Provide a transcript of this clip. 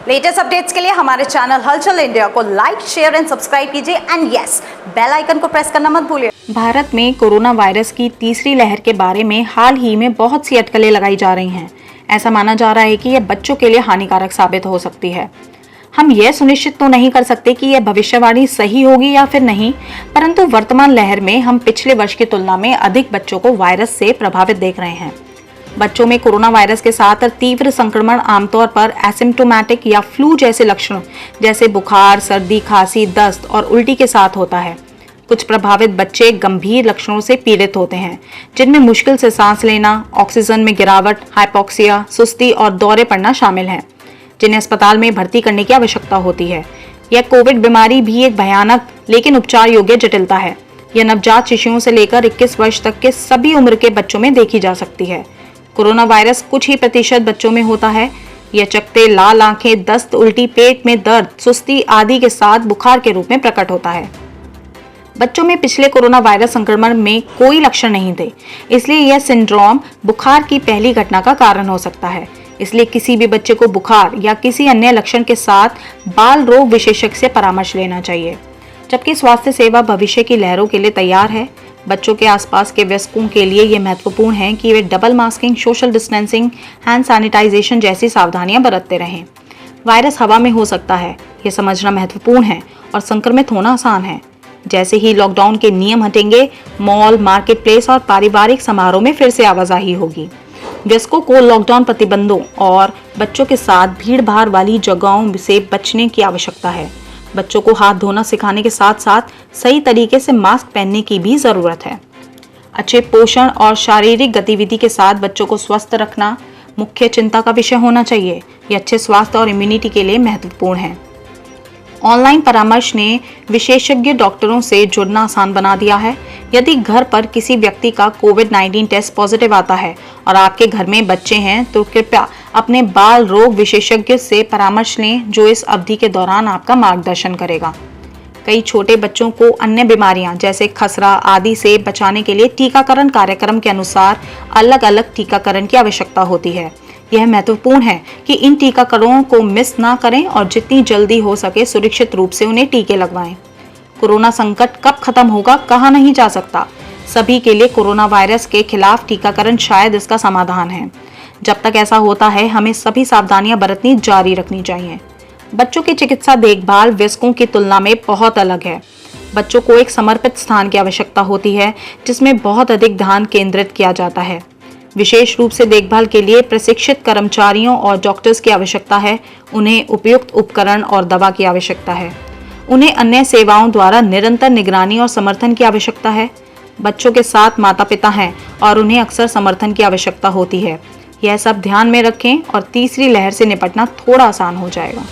Latest updates के लिए हमारे चैनल हलचल इंडिया को लाइक, शेयर एंड सब्सक्राइब कीजिए एंड यस, बेल आइकन को प्रेस करना मत भूलिए। भारत में कोरोना वायरस की तीसरी लहर के बारे में हाल ही में बहुत सी अटकलें लगाई जा रही हैं। ऐसा माना जा रहा है कि यह बच्चों के लिए हानिकारक साबित हो सकती है। हम यह सुनिश्चित तो नहीं कर सकते कि यह भविष्यवाणी सही होगी या फिर नहीं, परंतु वर्तमान लहर में हम पिछले वर्ष की तुलना में अधिक बच्चों को वायरस से प्रभावित देख रहे हैं। बच्चों में कोरोना वायरस के साथ तीव्र संक्रमण आमतौर पर एसिम्प्टोमेटिक या फ्लू जैसे लक्षणों जैसे बुखार, सर्दी, खांसी, दस्त और उल्टी के साथ होता है। कुछ प्रभावित बच्चे गंभीर लक्षणों से पीड़ित होते हैं, जिनमें मुश्किल से सांस लेना, ऑक्सीजन में गिरावट, हाइपोक्सिया, सुस्ती और दौरे पड़ना शामिल हैं, जिन्हें अस्पताल में भर्ती करने की आवश्यकता होती है। यह कोविड बीमारी भी एक भयानक लेकिन उपचार योग्य जटिलता है। यह नवजात शिशुओं से लेकर 21 वर्ष तक के सभी उम्र के बच्चों में देखी जा सकती है। कोरोना वायरस कुछ ही प्रतिशत बच्चों में होता है। यह चकत्ते, लाल आंखें, दस्त, उल्टी, पेट में दर्द, सुस्ती आदि के साथ बुखार के रूप में प्रकट होता है। बच्चों में पिछले कोरोना वायरस संक्रमण में कोई लक्षण नहीं थे, इसलिए यह सिंड्रोम बुखार की पहली घटना का कारण हो सकता है। इसलिए किसी भी बच्चे को बुखार या किसी अन्य लक्षण के साथ बाल रोग विशेषज्ञ से परामर्श लेना चाहिए। जबकि स्वास्थ्य सेवा भविष्य की लहरों के लिए तैयार है, बच्चों के आसपास के वयस्कों के लिए यह महत्वपूर्ण है कि वे double masking, social distancing, hand sanitisation जैसी सावधानियां बरतते रहें। वायरस हवा में हो सकता है, यह समझना महत्वपूर्ण है, और संक्रमित होना आसान है। जैसे ही लॉकडाउन के नियम हटेंगे, मॉल, मार्केट प्लेस और पारिवारिक समारोह में फिर से आवाजाही होगी। वयस्कों को लॉकडाउन प्रतिबंधों और बच्चों के साथ भीड़ भाड़ वाली जगहों से बचने की आवश्यकता है। बच्चों को हाथ धोना सिखाने के साथ साथ सही तरीके से मास्क पहनने की भी जरूरत है। अच्छे पोषण और शारीरिक गतिविधि के साथ बच्चों को स्वस्थ रखना मुख्य चिंता का विषय होना चाहिए। ये अच्छे स्वास्थ्य और इम्यूनिटी के लिए महत्वपूर्ण है। ऑनलाइन परामर्श ने विशेषज्ञ डॉक्टरों से जुड़ना आसान बना दिया है। यदि घर पर किसी व्यक्ति का कोविड-19 टेस्ट पॉजिटिव आता है और आपके घर में बच्चे हैं, तो कृपया अपने बाल रोग विशेषज्ञ से परामर्श लें, जो इस अवधि के दौरान आपका मार्गदर्शन करेगा। कई छोटे बच्चों को अन्य बीमारियां जैसे खसरा आदि से बचाने के लिए टीकाकरण कार्यक्रम के अनुसार अलग अलग टीकाकरण की आवश्यकता होती है। यह महत्वपूर्ण है कि इन टीकाकरणों को मिस ना करें और जितनी जल्दी हो सके सुरक्षित रूप से उन्हें टीके लगवाएं। कोरोना संकट कब खत्म होगा कहा नहीं जा सकता। सभी के लिए कोरोना वायरस के खिलाफ टीकाकरण शायद इसका समाधान है। जब तक ऐसा होता है, हमें सभी सावधानियां बरतनी जारी रखनी चाहिए। बच्चों की चिकित्सा देखभाल वयस्कों की तुलना में बहुत अलग है। बच्चों को एक समर्पित स्थान की आवश्यकता होती है, जिसमें बहुत अधिक ध्यान केंद्रित किया जाता है। विशेष रूप से देखभाल के लिए प्रशिक्षित कर्मचारियों और डॉक्टर्स की आवश्यकता है। उन्हें उपयुक्त उपकरण और दवा की आवश्यकता है। उन्हें अन्य सेवाओं द्वारा निरंतर निगरानी और समर्थन की आवश्यकता है। बच्चों के साथ माता पिता हैं और उन्हें अक्सर समर्थन की आवश्यकता होती है। यह सब ध्यान में रखें और तीसरी लहर से निपटना थोड़ा आसान हो जाएगा।